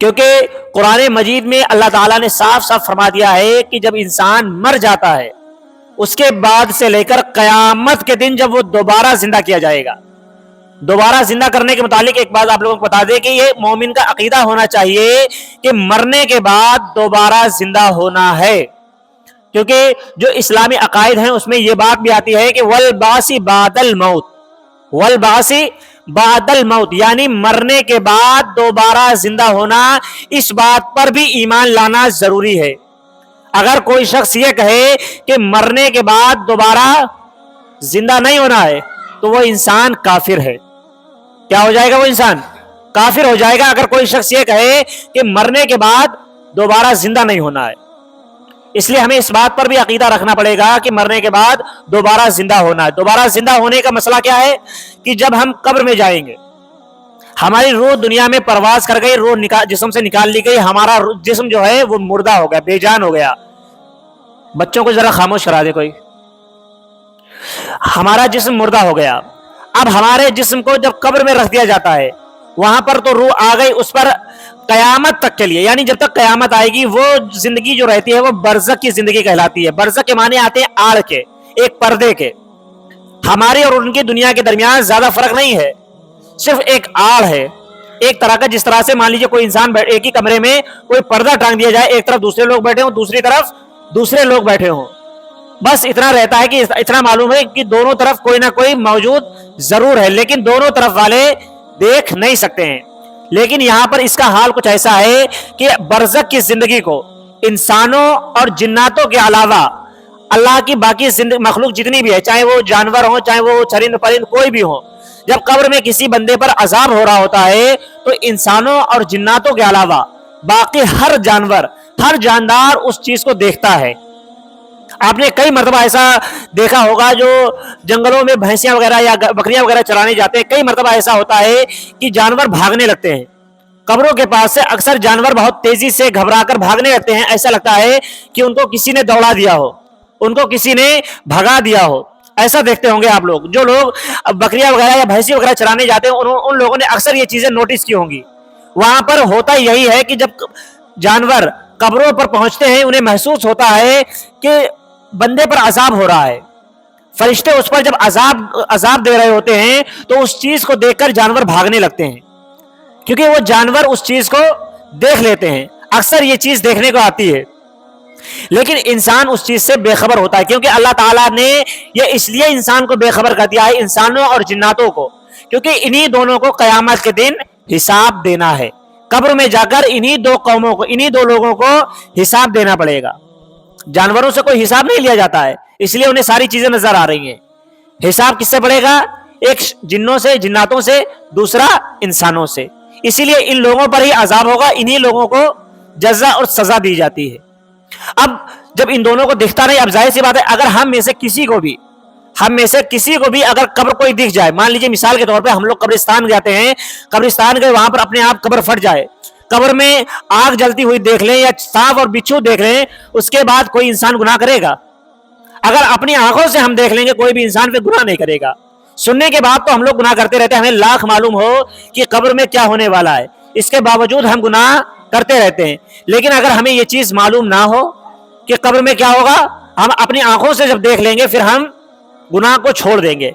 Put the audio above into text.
کیونکہ قرآن مجید میں اللہ تعالیٰ نے صاف صاف فرما دیا ہے کہ جب انسان مر جاتا ہے اس کے بعد سے لے کر قیامت کے دن جب وہ دوبارہ زندہ کیا جائے گا. دوبارہ زندہ کرنے کے متعلق ایک بات آپ لوگوں کو بتا دیں کہ یہ مومن کا عقیدہ ہونا چاہیے کہ مرنے کے بعد دوبارہ زندہ ہونا ہے. کیونکہ جو اسلامی عقائد ہیں اس میں یہ بات بھی آتی ہے کہ والبعث بعد الموت، والبعث بعد الموت یعنی مرنے کے بعد دوبارہ زندہ ہونا، اس بات پر بھی ایمان لانا ضروری ہے. اگر کوئی شخص یہ کہے کہ مرنے کے بعد دوبارہ زندہ نہیں ہونا ہے تو وہ انسان کافر ہے. کیا ہو جائے گا؟ وہ انسان کافر ہو جائے گا اگر کوئی شخص یہ کہے کہ مرنے کے بعد دوبارہ زندہ نہیں ہونا ہے. اس لیے ہمیں اس بات پر بھی عقیدہ رکھنا پڑے گا کہ مرنے کے بعد دوبارہ زندہ ہونا ہے. دوبارہ زندہ ہونے کا مسئلہ کیا ہے کہ جب ہم قبر میں جائیں گے، ہماری روح دنیا میں پرواز کر گئی، روح جسم سے نکال لی گئی، ہمارا جسم جو ہے وہ مردہ ہو گیا، بے جان ہو گیا. بچوں کو ذرا خاموش کرا دے کوئی. ہمارا جسم مردہ ہو گیا. اب ہمارے جسم کو جب قبر میں رکھ دیا جاتا ہے وہاں پر تو روح آ گئی، اس پر قیامت تک کے لیے یعنی جب تک قیامت آئے گی وہ زندگی جو رہتی ہے وہ برزخ کی زندگی کہلاتی ہے. برزخ کے معنی آتے ہیں آڑ کے، ایک پردے کے. ہماری اور ان کی دنیا کے درمیان زیادہ فرق نہیں ہے، صرف ایک آڑ ہے ایک طرح کا. جس طرح سے مان لیجیے کوئی انسان ایک ہی کمرے میں کوئی پردہ ٹانگ دیا جائے، ایک طرف دوسرے لوگ بیٹھے ہوں، دوسری طرف دوسرے لوگ بیٹھے ہوں، بس اتنا رہتا ہے کہ اتنا معلوم ہے کہ دونوں طرف کوئی نہ کوئی موجود ضرور ہے لیکن دونوں طرف والے دیکھ نہیں سکتے ہیں. لیکن یہاں پر اس کا حال کچھ ایسا ہے کہ برزخ کی زندگی کو انسانوں اور جناتوں کے علاوہ اللہ کی باقی مخلوق جتنی بھی ہے، چاہے وہ جانور ہوں چاہے وہ چرند پرند کوئی بھی ہو، جب قبر میں کسی بندے پر عذاب ہو رہا ہوتا ہے تو انسانوں اور جناتوں کے علاوہ باقی ہر جانور، ہر جاندار اس چیز کو دیکھتا ہے. آپ نے کئی مرتبہ ایسا دیکھا ہوگا جو جنگلوں میں بھینسیاں وغیرہ یا بکریاں وغیرہ چرانے جاتے ہیں، کئی مرتبہ ایسا ہوتا ہے کہ جانور بھاگنے لگتے ہیں. قبروں کے پاس سے اکثر جانور بہت تیزی سے گھبرا کر بھاگنے لگتے ہیں، ایسا لگتا ہے کہ ان کو کسی نے دوڑا دیا ہو، ان کو کسی نے بھگا دیا ہو. ایسا دیکھتے ہوں گے آپ لوگ، جو لوگ بکریاں وغیرہ یا بھینسی وغیرہ چرانے جاتے ہیں ان لوگوں نے اکثر یہ چیزیں نوٹس کی ہوں گی. وہاں پر ہوتا یہی ہے کہ جب جانور قبروں پر پہنچتے ہیں انہیں محسوس ہوتا ہے کہ بندے پر عذاب ہو رہا ہے. فرشتے اس پر جب عذاب دے رہے ہوتے ہیں تو اس چیز کو دیکھ کر جانور بھاگنے لگتے ہیں، کیونکہ وہ جانور اس چیز کو دیکھ لیتے ہیں. اکثر یہ چیز دیکھنے کو آتی ہے لیکن انسان اس چیز سے بے خبر ہوتا ہے، کیونکہ اللہ تعالیٰ نے یہ اس لیے انسان کو بے خبر کر دیا ہے، انسانوں اور جناتوں کو، کیونکہ انہی دونوں کو قیامت کے دن حساب دینا ہے. قبر میں جا کر انہی دو قوموں کو، انہی دو لوگوں کو حساب دینا پڑے گا. جانوروں سے کوئی حساب نہیں لیا جاتا ہے، اس لیے انہیں ساری چیزیں نظر آ رہی ہیں. حساب کس سے پڑے گا؟ ایک جنوں سے، جناتوں سے، دوسرا انسانوں سے. اسی لیے ان لوگوں پر ہی عذاب ہوگا، انہی لوگوں کو جزا اور سزا دی جاتی ہے. اب جب ان دونوں کو دکھتا نہیں، اب ظاہر سی بات ہے اگر ہم میں سے کسی کو بھی اگر قبر کوئی دکھ جائے، مان لیجیے مثال کے طور پہ ہم لوگ قبرستان جاتے ہیں، قبرستان گئے، وہاں پر اپنے آپ قبر پھٹ جائے، قبر میں آگ جلتی ہوئی دیکھ لیں یا سانپ اور بچھو دیکھ لیں، اس کے بعد کوئی انسان گناہ کرے گا؟ اگر اپنی آنکھوں سے ہم دیکھ لیں گے کوئی بھی انسان پہ گناہ نہیں کرے گا. سننے کے بعد تو ہم لوگ گناہ کرتے رہتے ہیں، ہمیں لاکھ معلوم ہو کہ قبر میں کیا ہونے والا ہے، اس کے باوجود ہم گناہ کرتے رہتے ہیں. لیکن اگر ہمیں یہ چیز معلوم نہ ہو کہ قبر میں کیا ہوگا، ہم اپنی آنکھوں سے جب دیکھ لیں گے پھر ہم گناہ کو چھوڑ دیں گے.